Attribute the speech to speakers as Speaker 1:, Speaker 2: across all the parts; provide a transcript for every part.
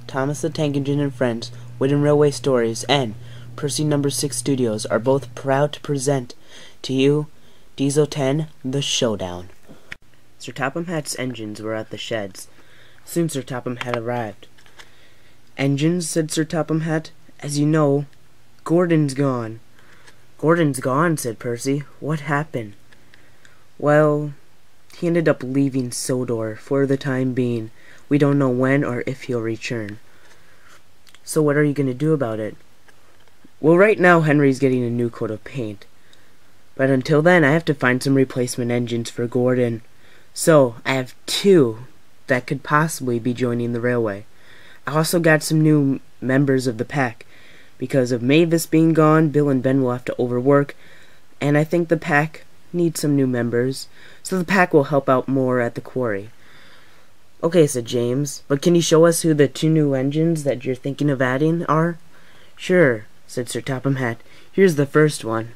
Speaker 1: Thomas the Tank Engine and Friends, Wooden Railway Stories, and Percy No. 6 Studios are both proud to present to you Diesel 10, The Showdown. Sir Topham Hatt's engines were at the sheds. Soon Sir Topham Hatt arrived. "Engines," said Sir Topham Hatt. "As you know, Gordon's gone." "Gordon's gone," said Percy. "What happened?" "Well, he ended up leaving Sodor for the time being. We don't know when or if he'll return." "So what are you going to do about it?" "Well, right now Henry's getting a new coat of paint. But until then, I have to find some replacement engines for Gordon. So, I have 2 that could possibly be joining the railway. I also got some new members of the pack. Because of Mavis being gone, Bill and Ben will have to overwork, and I think the pack needs some new members, so the pack will help out more at the quarry." "Okay," said James, "but can you show us who the 2 new engines that you're thinking of adding are?" "Sure," said Sir Topham Hatt. "Here's the first one."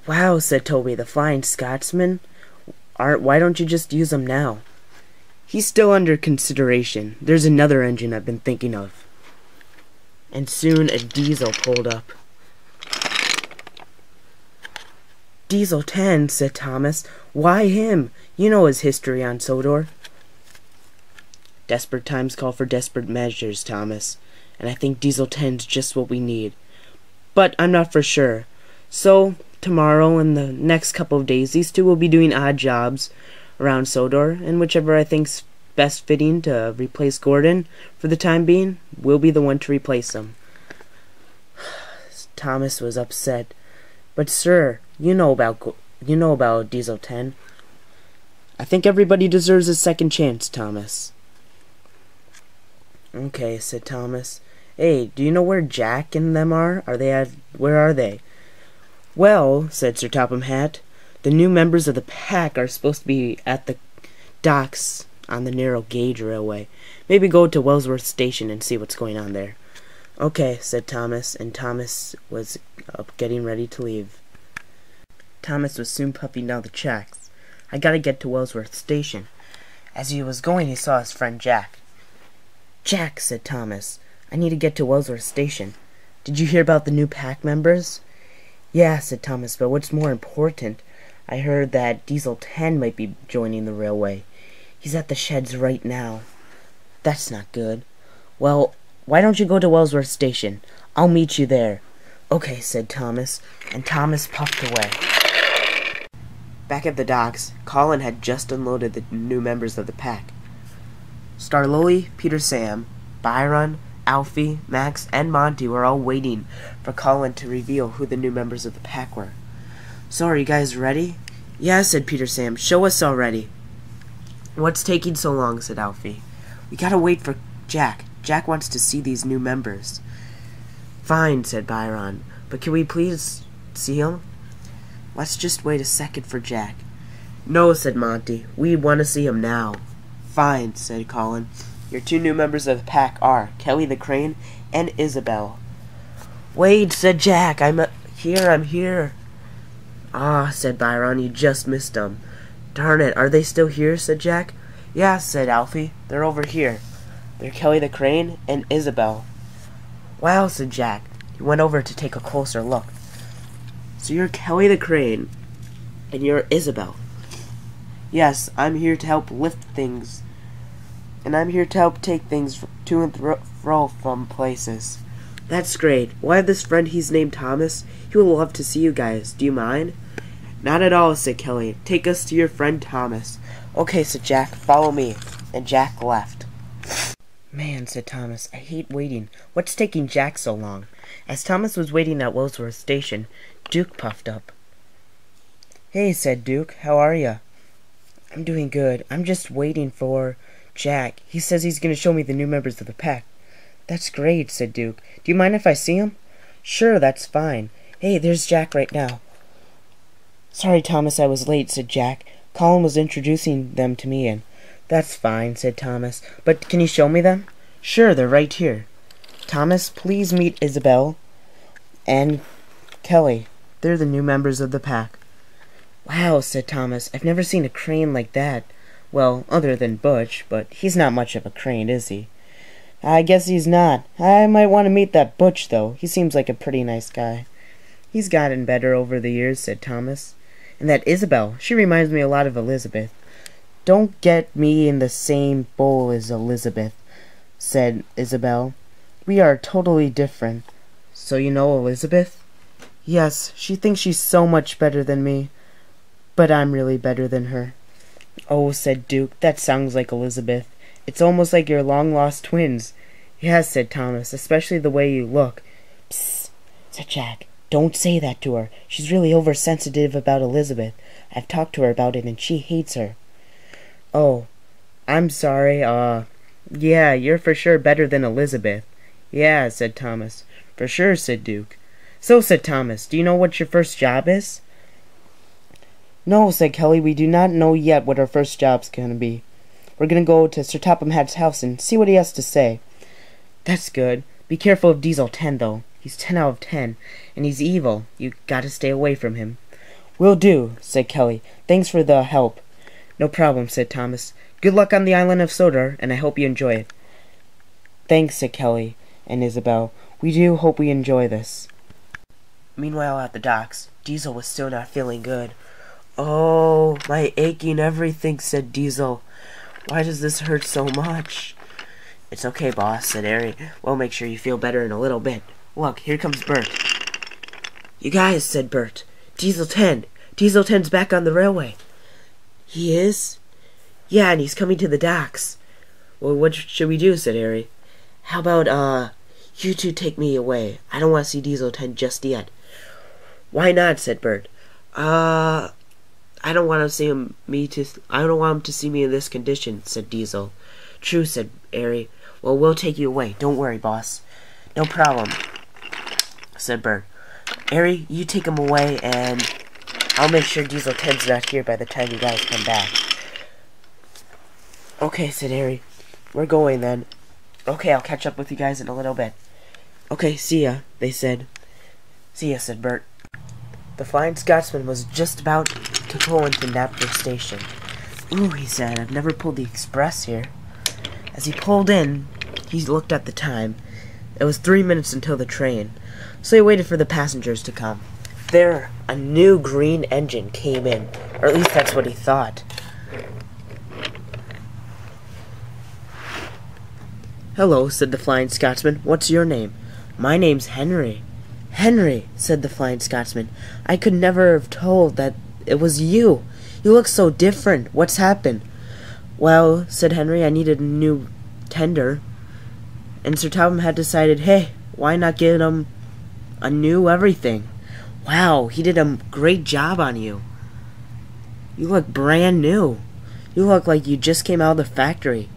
Speaker 1: "Wow," said Toby, "the Flying Scotsman. Why don't you just use him now?" "He's still under consideration. There's another engine I've been thinking of." And soon a diesel pulled up. "Diesel 10, said Thomas. "Why him? You know his history on Sodor." "Desperate times call for desperate measures, Thomas, and I think Diesel 10's just what we need. But I'm not for sure. So, tomorrow and the next couple of days, these 2 will be doing odd jobs around Sodor, and whichever I think's best fitting to replace Gordon for the time being will be the one to replace him." Thomas was upset. "But sir, you know about Diesel 10. "I think everybody deserves a second chance, Thomas." "Okay," said Thomas. "Hey, do you know where Jack and them are? Where are they?" "Well," said Sir Topham Hatt, "the new members of the pack are supposed to be at the docks on the narrow gauge railway. Maybe go to Wellsworth Station and see what's going on there." "Okay," said Thomas, and Thomas was getting ready to leave. Thomas was soon puffing down the tracks. "I gotta get to Wellsworth Station." As he was going, he saw his friend Jack. "Jack," said Thomas, "I need to get to Wellsworth Station. Did you hear about the new pack members?" "Yeah," said Thomas, "but what's more important, I heard that Diesel 10 might be joining the railway. He's at the sheds right now." "That's not good." "Well, why don't you go to Wellsworth Station? I'll meet you there." "Okay," said Thomas, and Thomas puffed away. Back at the docks, Colin had just unloaded the new members of the pack. Starlily, Peter Sam, Byron, Alfie, Max, and Monty were all waiting for Colin to reveal who the new members of the pack were. "So are you guys ready?" "Yeah," said Peter Sam. "Show us already." "What's taking so long?" said Alfie. "We gotta wait for Jack. Jack wants to see these new members." "Fine," said Byron. "But can we please see him?" "Let's just wait a second for Jack." "No," said Monty. "We want to see him now." "Fine," said Colin. "Your 2 new members of the pack are Kelly the Crane and Isabel." "Wait," said Jack. I'm here. "Ah," said Byron, "you just missed them." "Darn it, are they still here?" said Jack. "Yeah," said Alfie. "They're over here. They're Kelly the Crane and Isabel." "Wow," said Jack. He went over to take a closer look. "So you're Kelly the Crane, and you're Isabel." "Yes, I'm here to help lift things, and I'm here to help take things to and fro from places." "That's great. Well, I have this friend, he's named Thomas. He will love to see you guys. Do you mind?" "Not at all," said Kelly. "Take us to your friend Thomas." "Okay," said Jack. "Follow me." And Jack left. "Man," said Thomas, "I hate waiting. What's taking Jack so long?" As Thomas was waiting at Wellsworth Station, Duke puffed up. "Hey," said Duke. "How are ya?" "I'm doing good. I'm just waiting for Jack. He says he's going to show me the new members of the pack." "That's great," said Duke. "Do you mind if I see him?" "Sure, that's fine. Hey, there's Jack right now." "Sorry, Thomas, I was late," said Jack. "Colin was introducing them to me, and—" "That's fine," said Thomas. "But can you show me them?" "Sure, they're right here. Thomas, please meet Isabel and Kelly. They're the new members of the pack." "Wow," said Thomas. "I've never seen a crane like that. Well, other than Butch, but he's not much of a crane, is he? I guess he's not. I might want to meet that Butch, though. He seems like a pretty nice guy. He's gotten better over the years, said Thomas. And that Isabel, she reminds me a lot of Elizabeth. Don't get me in the same bowl as Elizabeth, said Isabel. We are totally different. So you know Elizabeth? Yes, she thinks she's so much better than me. But I'm really better than her. Oh, said Duke, that sounds like Elizabeth. It's almost like you're long-lost twins. Yes, said Thomas, especially the way you look. Psst, said Jack. Don't say that to her. She's really oversensitive about Elizabeth. I've talked to her about it and she hates her. Oh, I'm sorry, yeah, you're for sure better than Elizabeth. Yeah, said Thomas. For sure, said Duke. So, said Thomas, do you know what your first job is? No, said Kelly, we do not know yet what our first job's gonna be. We're gonna go to Sir Topham Hatt's house and see what he has to say. That's good. Be careful of Diesel 10, though. He's 10 out of 10, and he's evil. You gotta stay away from him. Will do, said Kelly. Thanks for the help. No problem, said Thomas. Good luck on the island of Sodor, and I hope you enjoy it. Thanks, said Kelly and Isabel. We do hope we enjoy this. Meanwhile, at the docks, Diesel was still not feeling good. Oh, my aching everything, said Diesel. Why does this hurt so much? It's okay, boss, said Harry. We'll make sure you feel better in a little bit. Look, here comes Bert. You guys, said Bert. Diesel 10. Diesel 10's back on the railway. He is? Yeah, and he's coming to the docks. Well, what should we do, said Harry. How about, you two take me away. I don't want to see Diesel 10 just yet. Why not, said Bert. I don't want him to see me in this condition, said Diesel. True, said Harry. Well, we'll take you away. Don't worry, boss. No problem, said Bert. Harry, you take him away, and I'll make sure Diesel 10's not here by the time you guys come back. Okay, said Harry. We're going then. Okay, I'll catch up with you guys in a little bit. Okay, see ya, they said. See ya, said Bert. The Flying Scotsman was just about to pull into Knapford Station. Ooh, he said, I've never pulled the express here. As he pulled in, he looked at the time. It was 3 minutes until the train, so he waited for the passengers to come. There, a new green engine came in, or at least that's what he thought. Hello, said the Flying Scotsman. What's your name? My name's Henry. Henry, said the Flying Scotsman. I could never have told that it was you. You look so different. What's happened? Well, said Henry, I needed a new tender. And Sir Topham had decided, hey, why not get him a new everything? Wow, he did a great job on you. You look brand new. You look like you just came out of the factory.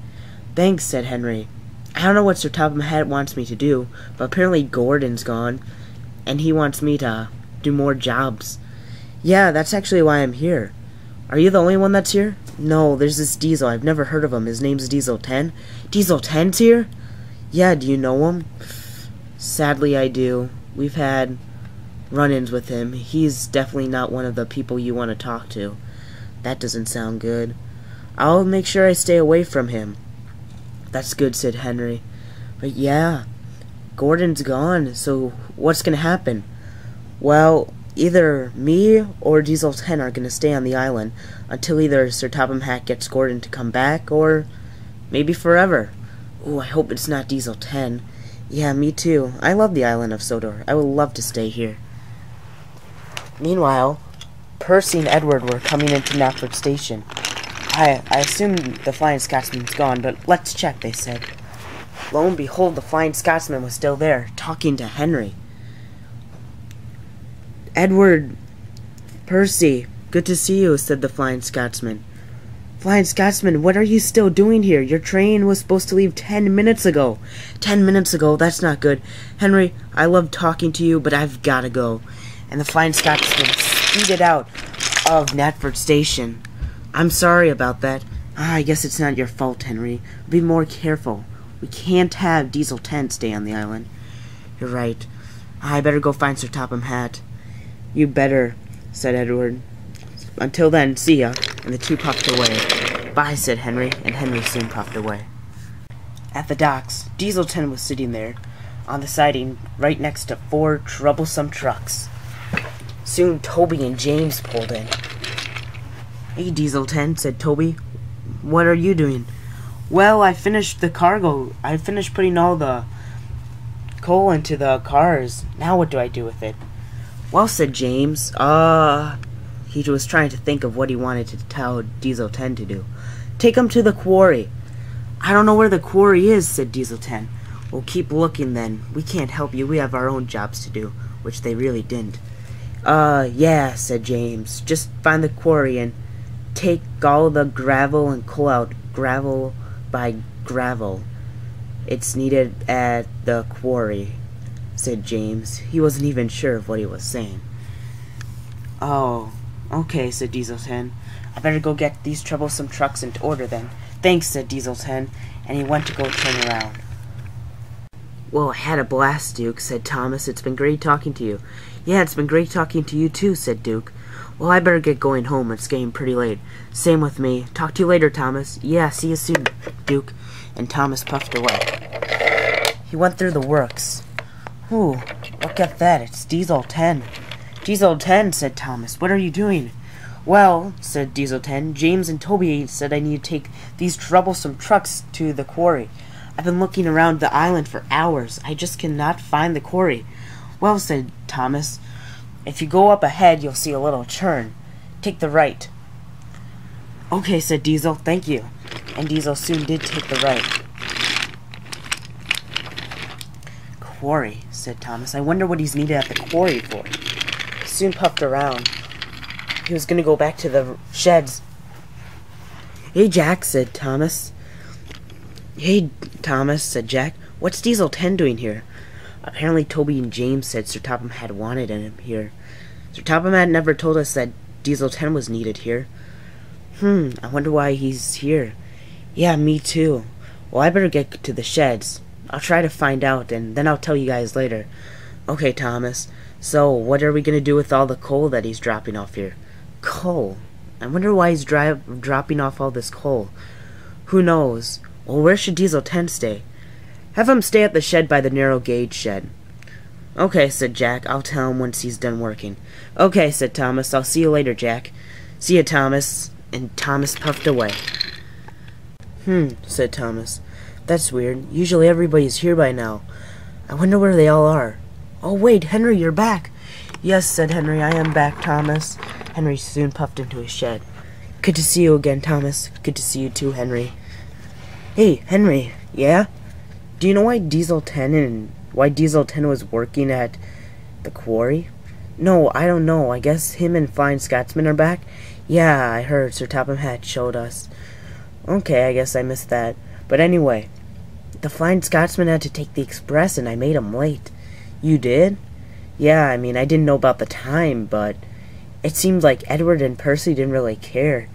Speaker 1: Thanks, said Henry. I don't know what Sir Topham Hatt wants me to do, but apparently Gordon's gone, and he wants me to do more jobs. Yeah, that's actually why I'm here. Are you the only one that's here? No, there's this Diesel. I've never heard of him. His name's Diesel 10. Diesel 10's here? Yeah, do you know him? Sadly, I do. We've had run-ins with him. He's definitely not one of the people you want to talk to. That doesn't sound good. I'll make sure I stay away from him. That's good, said Henry. But yeah, Gordon's gone, so what's gonna happen? Well, either me or Diesel 10 are gonna stay on the island until either Sir Topham Hatt gets Gordon to come back, or maybe forever. Ooh, I hope it's not Diesel 10. Yeah, me too. I love the island of Sodor. I would love to stay here. Meanwhile, Percy and Edward were coming into Knapford Station. I assume the Flying Scotsman's gone, but let's check, they said. Lo and behold, the Flying Scotsman was still there, talking to Henry. Edward, Percy, good to see you, said the Flying Scotsman. Flying Scotsman, what are you still doing here? Your train was supposed to leave 10 minutes ago. 10 minutes ago, that's not good. Henry, I love talking to you, but I've gotta go. And the Flying Scotsman speeded out of Knapford Station. I'm sorry about that. I guess it's not your fault, Henry. Be more careful. We can't have Diesel 10 stay on the island. You're right. I better go find Sir Topham Hatt. You better, said Edward. Until then, see ya. And the two puffed away. Bye, said Henry, and Henry soon puffed away. At the docks, Diesel 10 was sitting there, on the siding, right next to 4 troublesome trucks. Soon Toby and James pulled in. Hey, Diesel 10, said Toby. What are you doing? Well, I finished the cargo. I finished putting all the coal into the cars. Now what do I do with it? Well, said James, he was trying to think of what he wanted to tell Diesel 10 to do. Take him to the quarry. I don't know where the quarry is, said Diesel 10. Well, keep looking then. We can't help you. We have our own jobs to do, which they really didn't. Yeah, said James. Just find the quarry and take all the gravel and coal out gravel by gravel. It's needed at the quarry, said James. He wasn't even sure of what he was saying. Oh, okay, said Diesel 10. I better go get these troublesome trucks into order then. Thanks, said Diesel 10, and he went to go turn around. Well, I had a blast, Duke, said Thomas. It's been great talking to you. Yeah, it's been great talking to you too, said Duke. Well, I better get going home. It's getting pretty late. Same with me. Talk to you later, Thomas. Yeah, see you soon, Duke. And Thomas puffed away. He went through the works. Ooh, look at that. It's Diesel 10. Diesel 10, said Thomas. What are you doing? Well, said Diesel 10, James and Toby said I need to take these troublesome trucks to the quarry. I've been looking around the island for hours. I just cannot find the quarry. Well, said Thomas, if you go up ahead, you'll see a little turn. Take the right. Okay, said Diesel, thank you. And Diesel soon did take the right. Quarry, said Thomas. I wonder what he's needed at the quarry for. He soon puffed around. He was going to go back to the sheds. Hey, Jack, said Thomas. Hey, Thomas, said Jack. What's Diesel 10 doing here? Apparently Toby and James said Sir Topham Hatt wanted him here. Sir Topham Hatt never told us that Diesel 10 was needed here. I wonder why he's here. Yeah, me too. Well, I better get to the sheds. I'll try to find out, and then I'll tell you guys later. Okay, Thomas. So, what are we going to do with all the coal that he's dropping off here? Coal? I wonder why he's dropping off all this coal. Who knows? Well, where should Diesel 10 stay? Have him stay at the shed by the narrow gauge shed. Okay, said Jack. I'll tell him once he's done working. Okay, said Thomas. I'll see you later, Jack. See you, Thomas. And Thomas puffed away. Said Thomas. That's weird. Usually everybody's here by now. I wonder where they all are. Oh, wait, Henry, you're back. Yes, said Henry, I am back, Thomas. Henry soon puffed into his shed. Good to see you again, Thomas. Good to see you too, Henry. Hey, Henry, yeah? Do you know why Diesel 10 was working at the quarry? No, I don't know. I guess him and Flying Scotsman are back? Yeah, I heard. Sir Topham Hatt showed us. Okay, I guess I missed that. But anyway, the Flying Scotsman had to take the express and I made him late. You did? Yeah, I mean, I didn't know about the time, but it seemed like Edward and Percy didn't really care.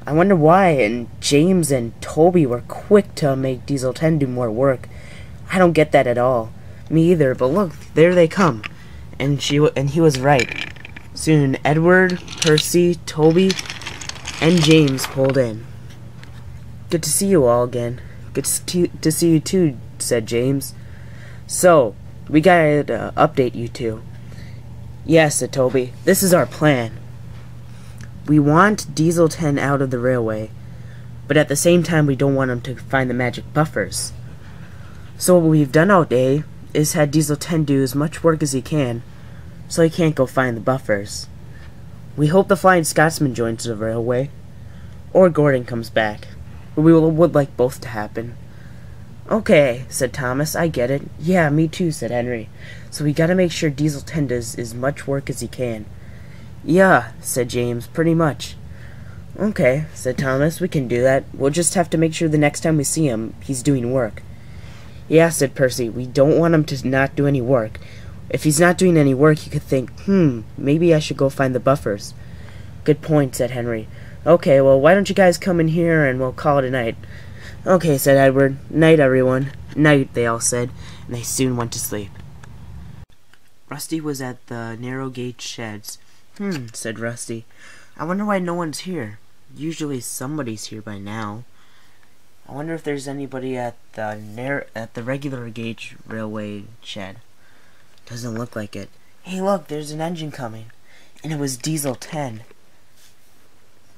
Speaker 1: I wonder why, and James and Toby were quick to make Diesel 10 do more work. I don't get that at all. Me either, but look, there they come. And he was right. Soon Edward, Percy, Toby, and James pulled in. Good to see you all again. Good to see you too, said James. So, we gotta update you two. Yes, said Toby. This is our plan. We want Diesel 10 out of the railway, but at the same time we don't want him to find the magic buffers. So what we've done all day is had Diesel 10 do as much work as he can, so he can't go find the buffers. We hope the Flying Scotsman joins the railway, or Gordon comes back, but we would like both to happen. Okay, said Thomas, I get it. Yeah, me too, said Henry. So we gotta make sure Diesel 10 does as much work as he can. Yeah, said James, pretty much. Okay, said Thomas, we can do that. We'll just have to make sure the next time we see him, he's doing work. Yeah, said Percy, we don't want him to not do any work. If he's not doing any work, he could think, maybe I should go find the buffers. Good point, said Henry. Okay, well, why don't you guys come in here and we'll call it a night. Okay, said Edward. Night, everyone. Night, they all said, and they soon went to sleep. Rusty was at the narrow gauge sheds. Said Rusty. I wonder why no one's here. Usually somebody's here by now. I wonder if there's anybody at the regular gauge railway shed. Doesn't look like it. Hey, look, there's an engine coming. And it was Diesel 10.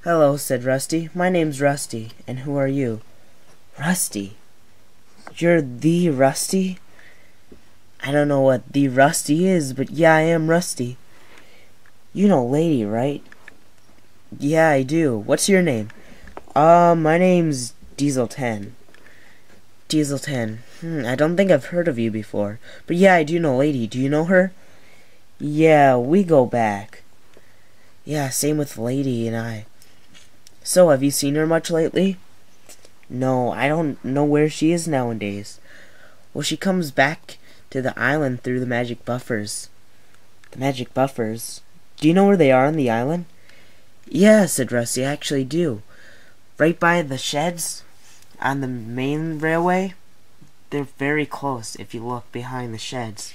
Speaker 1: Hello, said Rusty. My name's Rusty. And who are you? Rusty? You're the Rusty? I don't know what the Rusty is, but yeah, I am Rusty. You know Lady, right? Yeah, I do. What's your name? My name's Diesel 10. Diesel 10. I don't think I've heard of you before. But yeah, I do know Lady. Do you know her? Yeah, we go back. Yeah, same with Lady and I. So, have you seen her much lately? No, I don't know where she is nowadays. Well, she comes back to the island through the magic buffers. The magic buffers? Do you know where they are on the island? Yeah, said Rusty, I actually do. Right by the sheds on the main railway. They're very close if you look behind the sheds.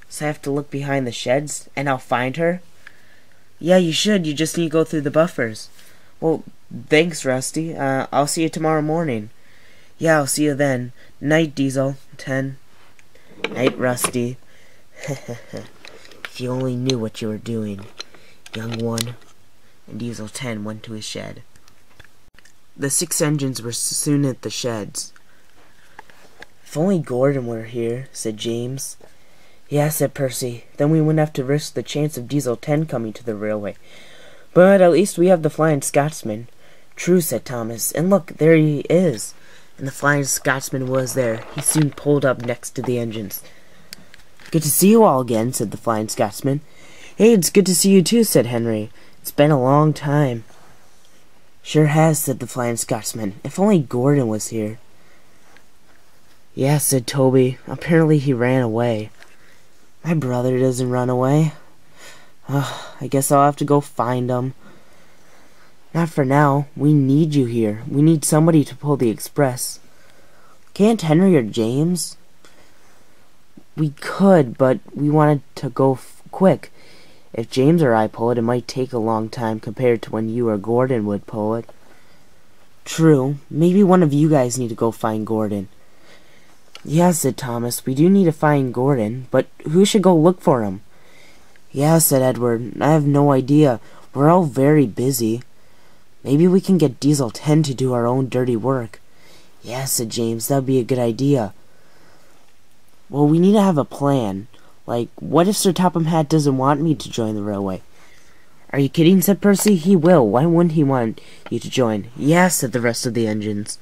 Speaker 1: So I have to look behind the sheds and I'll find her? Yeah, you should. You just need to go through the buffers. Well, thanks, Rusty. I'll see you tomorrow morning. Yeah, I'll see you then. Night, Diesel 10. Night, Rusty. If you only knew what you were doing, young one. And Diesel 10 went to his shed. The 6 engines were soon at the sheds. If only Gordon were here, said James. Yeah, said Percy. Then we wouldn't have to risk the chance of Diesel 10 coming to the railway. But at least we have the Flying Scotsman. True, said Thomas. And look, there he is. And the Flying Scotsman was there. He soon pulled up next to the engines. Good to see you all again, said the Flying Scotsman. Hey, it's good to see you too, said Henry. It's been a long time. Sure has, said the Flying Scotsman. If only Gordon was here. Yeah, said Toby. Apparently he ran away. My brother doesn't run away. I guess I'll have to go find him. Not for now. We need you here. We need somebody to pull the express. Can't Henry or James? We could, but we wanted to go quick. If James or I pull it, it might take a long time compared to when you or Gordon would pull it. True. Maybe one of you guys need to go find Gordon. Yeah, said Thomas. We do need to find Gordon, but who should go look for him? Yeah, said Edward. I have no idea. We're all very busy. Maybe we can get Diesel 10 to do our own dirty work. Yeah, said James. That would be a good idea. Well, we need to have a plan. Like, what if Sir Topham Hatt doesn't want me to join the railway? Are you kidding, said Percy. He will. Why wouldn't he want you to join? Yeah, said the rest of the engines.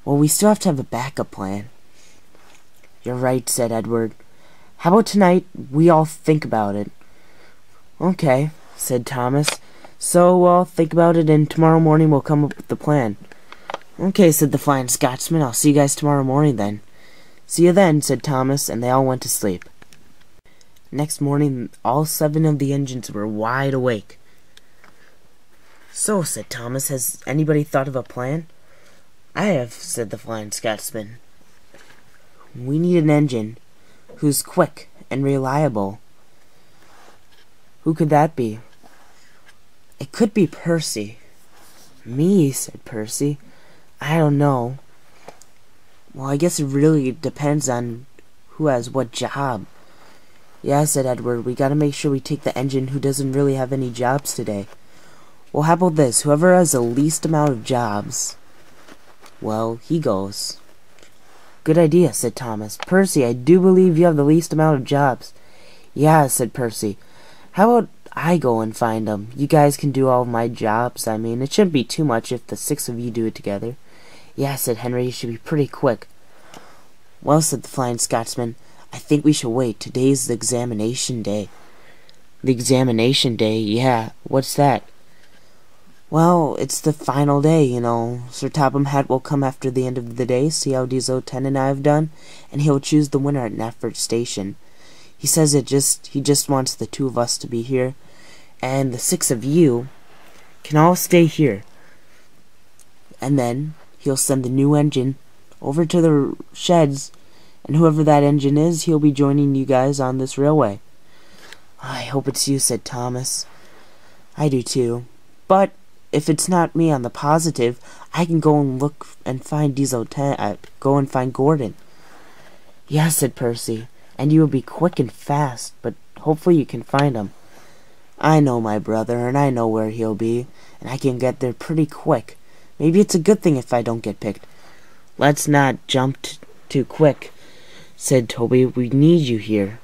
Speaker 1: Well, we still have to have a backup plan. You're right, said Edward. How about tonight we all think about it? Okay, said Thomas. So we'll think about it and tomorrow morning we'll come up with the plan. Okay, said the Flying Scotsman. I'll see you guys tomorrow morning then. See you then, said Thomas, and they all went to sleep. Next morning, all 7 of the engines were wide awake. So, said Thomas, has anybody thought of a plan? I have, said the Flying Scotsman. We need an engine who's quick and reliable. Who could that be? It could be Percy. Me, said Percy. I don't know. Well, I guess it really depends on who has what job. Yeah, said Edward, we gotta make sure we take the engine who doesn't really have any jobs today. Well, how about this? Whoever has the least amount of jobs, well, he goes. Good idea, said Thomas. Percy, I do believe you have the least amount of jobs. Yeah, said Percy. How about I go and find them? You guys can do all of my jobs. I mean, it shouldn't be too much if the 6 of you do it together. Yeah, said Henry, you should be pretty quick. Well, said the Flying Scotsman, I think we should wait. Today's the examination day. The examination day? Yeah, what's that? Well, it's the final day, you know. Sir Topham Hatt will come after the end of the day, see how Diesel 10 and I have done, and he'll choose the winner at Nafford Station. He says he just wants the 2 of us to be here, and the 6 of you can all stay here. And then he'll send the new engine over to the sheds, and whoever that engine is, he'll be joining you guys on this railway. I hope it's you, said Thomas. I do too. But if it's not me on the positive, I can go and look and find Diesel 10. Go and find Gordon. Yes, said Percy, and you will be quick and fast, but hopefully you can find him. I know my brother, and I know where he'll be, and I can get there pretty quick. Maybe it's a good thing if I don't get picked. Let's not jump too quick, said Toby. We need you here.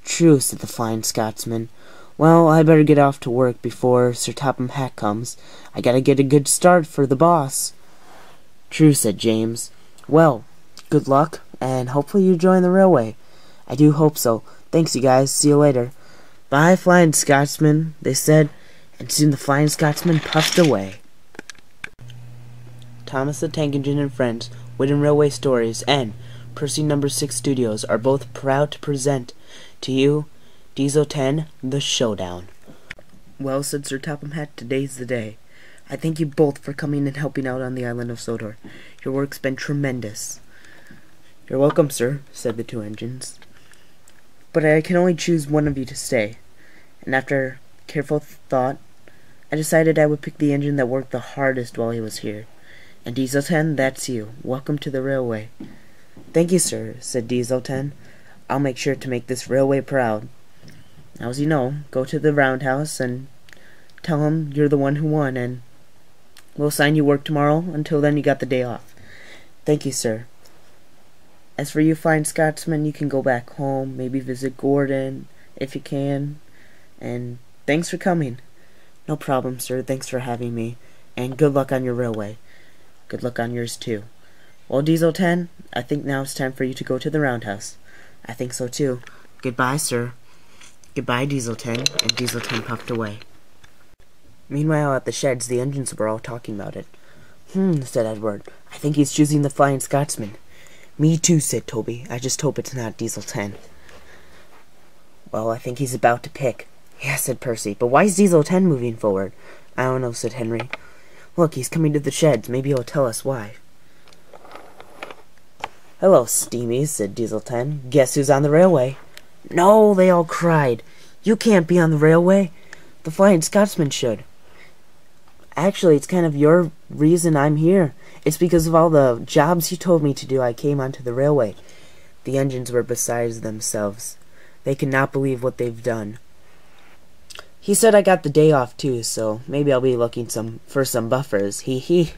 Speaker 1: True, said the Flying Scotsman. Well, I better get off to work before Sir Topham Hatt comes. I gotta get a good start for the boss. True, said James. Well, good luck, and hopefully you join the railway. I do hope so. Thanks, you guys. See you later. Bye, Flying Scotsman, they said, and soon the Flying Scotsman puffed away. Thomas the Tank Engine and Friends, Wooden Railway Stories, and Percy No. 6 Studios are both proud to present to you Diesel 10, The Showdown. Well, said Sir Topham Hatt, today's the day. I thank you both for coming and helping out on the island of Sodor. Your work's been tremendous. You're welcome, sir, said the two engines. But I can only choose one of you to stay. And after careful thought, I decided I would pick the engine that worked the hardest while he was here. And Diesel 10, that's you. Welcome to the railway. Thank you, sir, said Diesel 10. I'll make sure to make this railway proud. Now, as you know, go to the roundhouse and tell him you're the one who won, and we'll assign you work tomorrow. Until then, you got the day off. Thank you, sir. As for you fine Scotsmen, you can go back home, maybe visit Gordon, if you can. And thanks for coming. No problem, sir. Thanks for having me. And good luck on your railway. Good luck on yours, too. Well, Diesel 10, I think now it's time for you to go to the roundhouse. I think so, too. Goodbye, sir. Goodbye, Diesel 10. And Diesel 10 puffed away. Meanwhile, at the sheds, the engines were all talking about it. Said Edward. I think he's choosing the Flying Scotsman. Me too, said Toby. I just hope it's not Diesel 10. Well, I think he's about to pick. Yeah, said Percy. But why is Diesel 10 moving forward? I don't know, said Henry. Look, he's coming to the sheds. Maybe he'll tell us why. Hello, Steamies, said Diesel 10. Guess who's on the railway? No, they all cried. You can't be on the railway. The Flying Scotsman should. Actually, it's kind of your reason I'm here. It's because of all the jobs you told me to do I came onto the railway. The engines were beside themselves. They could not believe what they've done. He said I got the day off too, so maybe I'll be looking for some buffers. Hee hee.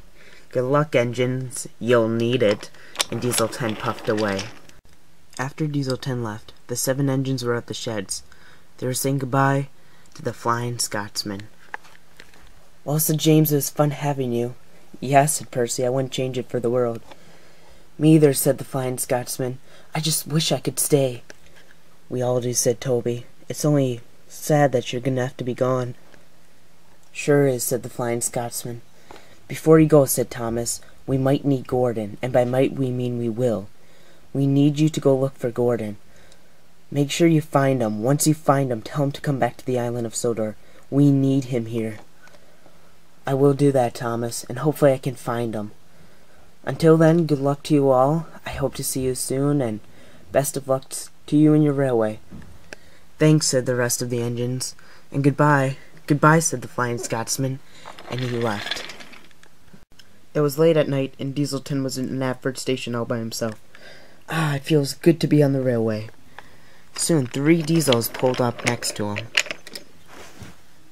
Speaker 1: Good luck, engines. You'll need it. And Diesel 10 puffed away. After Diesel 10 left, the 7 engines were at the sheds. They were saying goodbye to the Flying Scotsman. Well, said James, it was fun having you. Yes, said Percy, I wouldn't change it for the world. Me either, said the Flying Scotsman. I just wish I could stay. We all do, said Toby. It's only sad that you're gonna have to be gone. Sure is, said the Flying Scotsman. Before you go, said Thomas, we might need Gordon, and by might we mean we will. We need you to go look for Gordon. Make sure you find him. Once you find him, tell him to come back to the island of Sodor. We need him here. I will do that, Thomas, and hopefully I can find him. Until then, good luck to you all. I hope to see you soon, and best of luck to you and your railway. Thanks, said the rest of the engines, and goodbye. Goodbye, said the Flying Scotsman, and he left. It was late at night, and Diesel 10 was in Knapford Station all by himself. It feels good to be on the railway. Soon 3 Diesels pulled up next to him.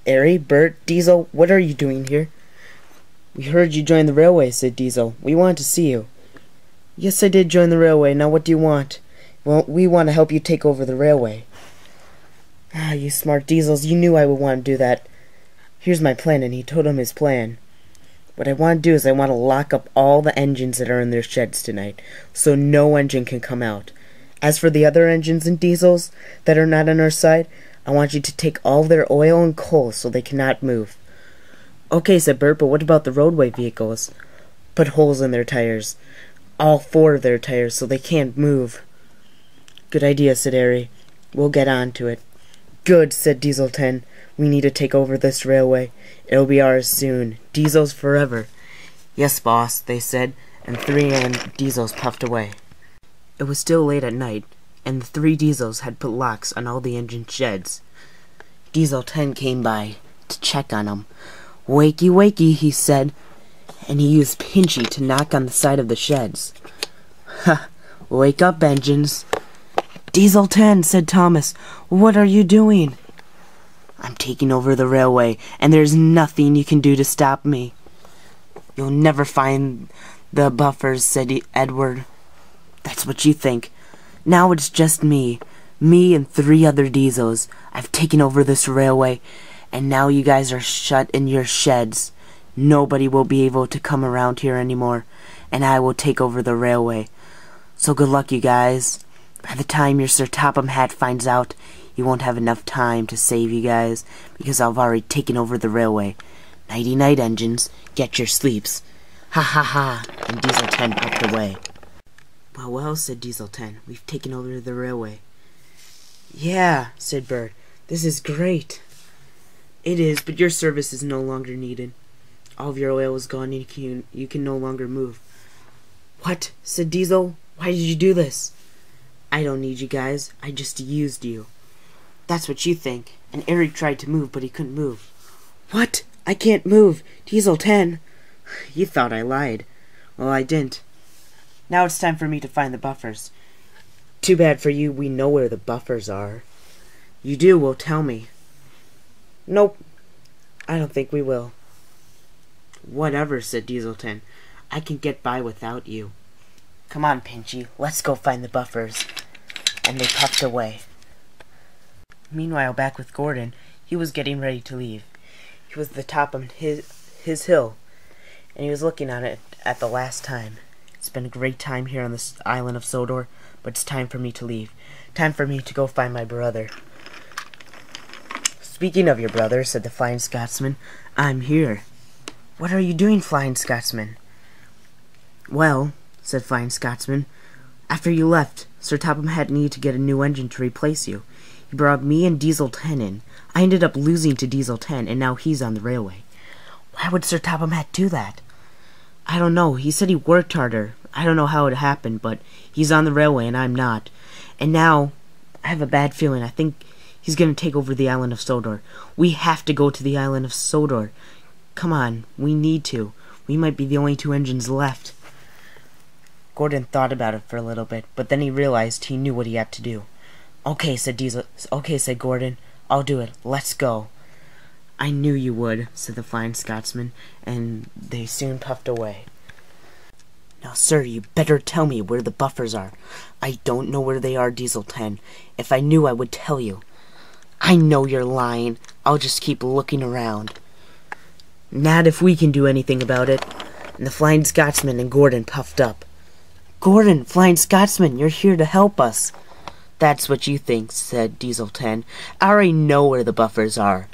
Speaker 1: Airy, Bert, Diesel, what are you doing here? We heard you joined the railway, said Diesel. We wanted to see you. Yes, I did join the railway. Now what do you want? Well, we want to help you take over the railway. You smart Diesels, you knew I would want to do that. Here's my plan, and he told him his plan. What I want to do is I want to lock up all the engines that are in their sheds tonight, so no engine can come out. As for the other engines and Diesels that are not on our side, I want you to take all their oil and coal so they cannot move. Okay, said Bert, but what about the roadway vehicles? Put holes in their tires. All 4 of their tires so they can't move. Good idea, said Airy. We'll get on to it. Good, said Diesel 10. We need to take over this railway. It'll be ours soon. Diesels forever. Yes, boss, they said, and 3 Diesels puffed away. It was still late at night, and the 3 Diesels had put locks on all the engine sheds. Diesel 10 came by to check on them. "Wakey, wakey," he said, and he used Pinchy to knock on the side of the sheds. "Ha! Wake up, engines." "Diesel 10," said Thomas. "What are you doing?" "I'm taking over the railway, and there's nothing you can do to stop me." "You'll never find the buffers," said Edward. "That's what you think. Now it's just me and 3 other diesels. I've taken over this railway, and now you guys are shut in your sheds. Nobody will be able to come around here anymore, and I will take over the railway. So good luck, you guys. By the time your Sir Topham Hatt finds out, he won't have enough time to save you guys, because I've already taken over the railway. Nighty-night, engines. Get your sleeps." "Ha ha ha," and Diesel 10 puffed away. "Well, well," said Diesel 10, "we've taken over the railway." "Yeah," said Bert, "this is great." "It is, but your service is no longer needed. All of your oil is gone and you can no longer move." "What?" said Diesel. "Why did you do this?" "I don't need you guys. I just used you." "That's what you think. And Eric tried to move, but he couldn't move." "What? I can't move. Diesel 10. You thought I lied. Well, I didn't. Now it's time for me to find the buffers." "Too bad for you. We know where the buffers are." "You do? Well, tell me." "Nope. I don't think we will." "Whatever," said Diesel 10. "I can get by without you." "Come on, Pinchy. Let's go find the buffers." And they puffed away. Meanwhile, back with Gordon, he was getting ready to leave. He was at the top of his hill, and he was looking at it at the last time. "It's been a great time here on this island of Sodor, but it's time for me to leave. Time for me to go find my brother." "Speaking of your brother," said the Flying Scotsman, "I'm here." "What are you doing, Flying Scotsman?" "Well," said Flying Scotsman, "after you left, Sir Topham Hatt needed to get a new engine to replace you. He brought me and Diesel 10 in. I ended up losing to Diesel 10, and now he's on the railway." "Why would Sir Topham Hatt do that?" "I don't know. He said he worked harder. I don't know how it happened, but he's on the railway and I'm not. And now, I have a bad feeling. I think he's going to take over the island of Sodor. We have to go to the island of Sodor. Come on, we need to. We might be the only 2 engines left." Gordon thought about it for a little bit, but then he realized he knew what he had to do. "Okay," said Gordon. "I'll do it. Let's go." "I knew you would," said the Flying Scotsman, and they soon puffed away. "Now, sir, you better tell me where the buffers are." "I don't know where they are, Diesel 10. If I knew, I would tell you." "I know you're lying. I'll just keep looking around." "Not if we can do anything about it." And the Flying Scotsman and Gordon puffed up. "Gordon, Flying Scotsman, you're here to help us." "That's what you think," said Diesel 10. "I already know where the buffers are."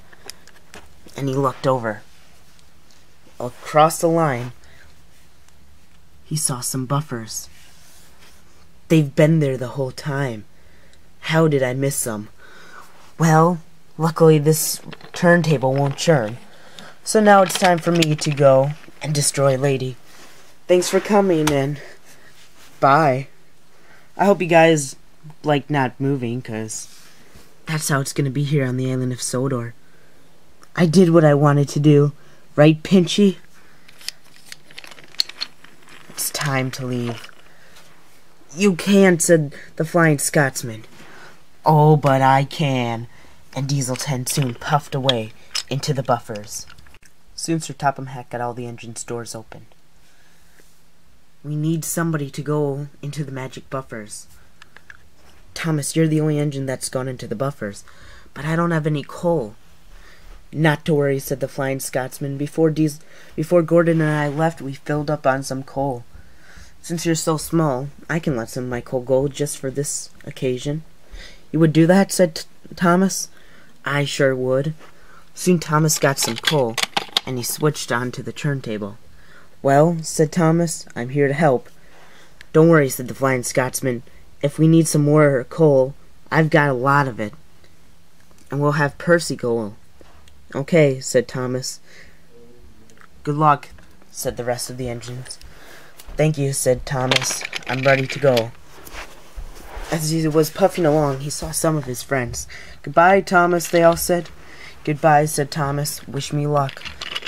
Speaker 1: And he looked over. Across the line, he saw some buffers. They've been there the whole time. How did I miss them? Well, luckily this turntable won't churn. So now it's time for me to go and destroy Lady. Thanks for coming, and bye. I hope you guys like not moving, because that's how it's going to be here on the island of Sodor. I did what I wanted to do. Right, Pinchy? It's time to leave. "You can't," said the Flying Scotsman. "Oh, but I can." And Diesel 10 soon puffed away into the buffers. Soon Sir Topham Hatt got all the engine's doors open. "We need somebody to go into the magic buffers." "Thomas, you're the only engine that's gone into the buffers. But I don't have any coal." "Not to worry," said the Flying Scotsman. Before Gordon and I left, we filled up on some coal. Since you're so small, I can let some of my coal go just for this occasion." "You would do that?" said Thomas. "I sure would." Soon Thomas got some coal, and he switched on to the turntable. "Well," said Thomas, "I'm here to help." "Don't worry," said the Flying Scotsman. "If we need some more coal, I've got a lot of it. And we'll have Percy coal." "Okay," said Thomas. "Good luck," said the rest of the engines. "Thank you," said Thomas. "I'm ready to go." As he was puffing along, he saw some of his friends. "Goodbye, Thomas," they all said. "Goodbye," said Thomas. "Wish me luck."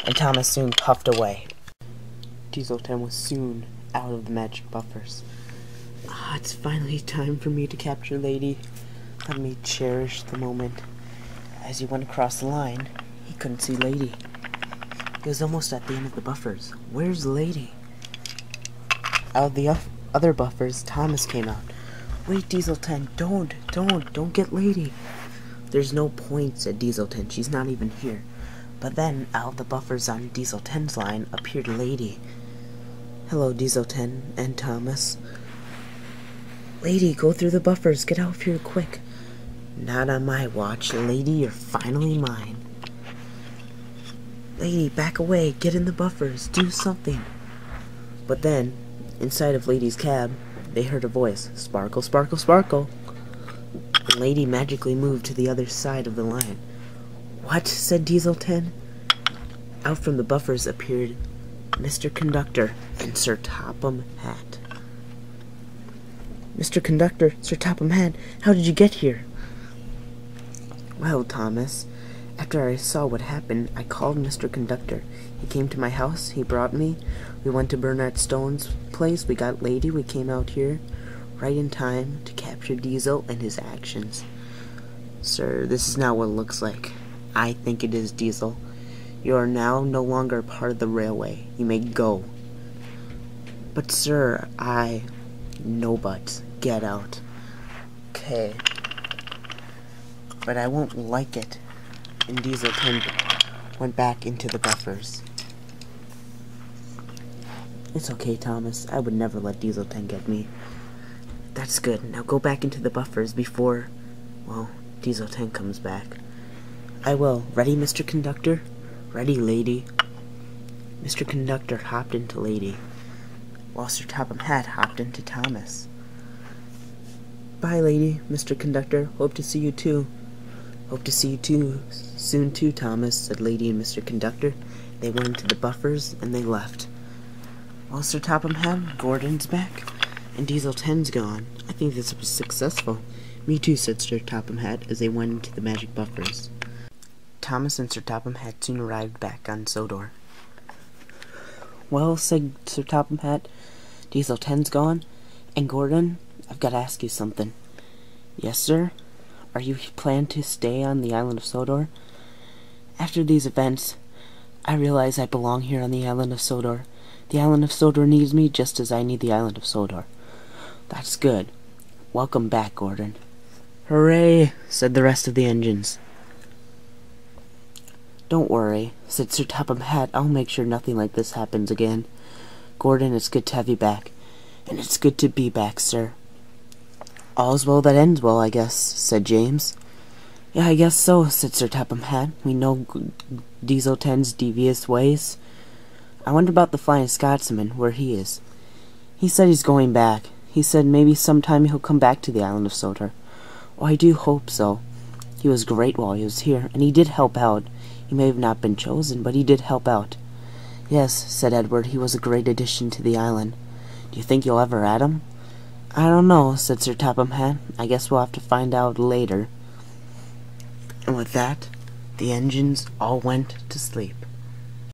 Speaker 1: and Thomas soon puffed away. Diesel 10 was soon out of the magic buffers. It's finally time for me to capture Lady. Let me cherish the moment. As he went across the line, he couldn't see Lady. He was almost at the end of the buffers. Where's Lady? Out of the other buffers, Thomas came out. Wait, Diesel 10, don't get Lady. There's no point, said Diesel 10, she's not even here. But then, out of the buffers on Diesel 10's line, appeared Lady. Hello, Diesel 10 and Thomas. Lady, go through the buffers, get out of here quick. Not on my watch, Lady, you're finally mine. Lady, back away, get in the buffers, do something. But then, inside of Lady's cab, they heard a voice, Sparkle, sparkle, sparkle. And Lady magically moved to the other side of the line. What? Said Diesel 10. Out from the buffers appeared Mr. Conductor and Sir Topham Hatt. Mr. Conductor, Sir Topham Hatt, how did you get here? Well, Thomas, after I saw what happened, I called Mr. Conductor. He came to my house, he brought me. We went to Bernard Stone's place, we got Lady, we came out here right in time to capture Diesel and his actions. Sir, this is not what it looks like. I think it is, Diesel. You are now no longer part of the railway. You may go. But sir, no buts. Get out. Okay. But I won't like it. And Diesel 10 went back into the buffers. It's okay, Thomas. I would never let Diesel 10 get me. That's good. Now go back into the buffers before, well, Diesel 10 comes back. I will. Ready, Mr. Conductor? Ready, Lady. Mr. Conductor hopped into Lady, while Sir Topham Hatt hopped into Thomas. Bye, Lady, Mr. Conductor. Hope to see you too. Hope to see you soon too, Thomas, said Lady and Mr. Conductor. They went into the buffers, and they left. Well, Sir Topham Hatt, Gordon's back, and Diesel 10's gone. I think this was successful. Me too, said Sir Topham Hatt, as they went into the magic buffers. Thomas and Sir Topham Hatt soon arrived back on Sodor. Well, said Sir Topham Hatt, Diesel 10's gone, and Gordon, I've got to ask you something. Yes, sir? Are you planning to stay on the island of Sodor? After these events, I realize I belong here on the island of Sodor. The island of Sodor needs me just as I need the island of Sodor. That's good. Welcome back, Gordon. Hooray, said the rest of the engines. Don't worry, said Sir Topham Hatt. I'll make sure nothing like this happens again. Gordon, it's good to have you back. And it's good to be back, sir. All's well that ends well, I guess, said James. Yeah, I guess so, said Sir Topham Hatt. We know Diesel 10's devious ways. I wonder about the Flying Scotsman, where he is. He said he's going back. He said maybe sometime he'll come back to the island of Sodor. Oh, I do hope so. He was great while he was here, and he did help out. He may have not been chosen, but he did help out. Yes, said Edward, he was a great addition to the island. Do you think you'll ever add him? I don't know, said Sir Topham Hatt. I guess we'll have to find out later. And with that, the engines all went to sleep.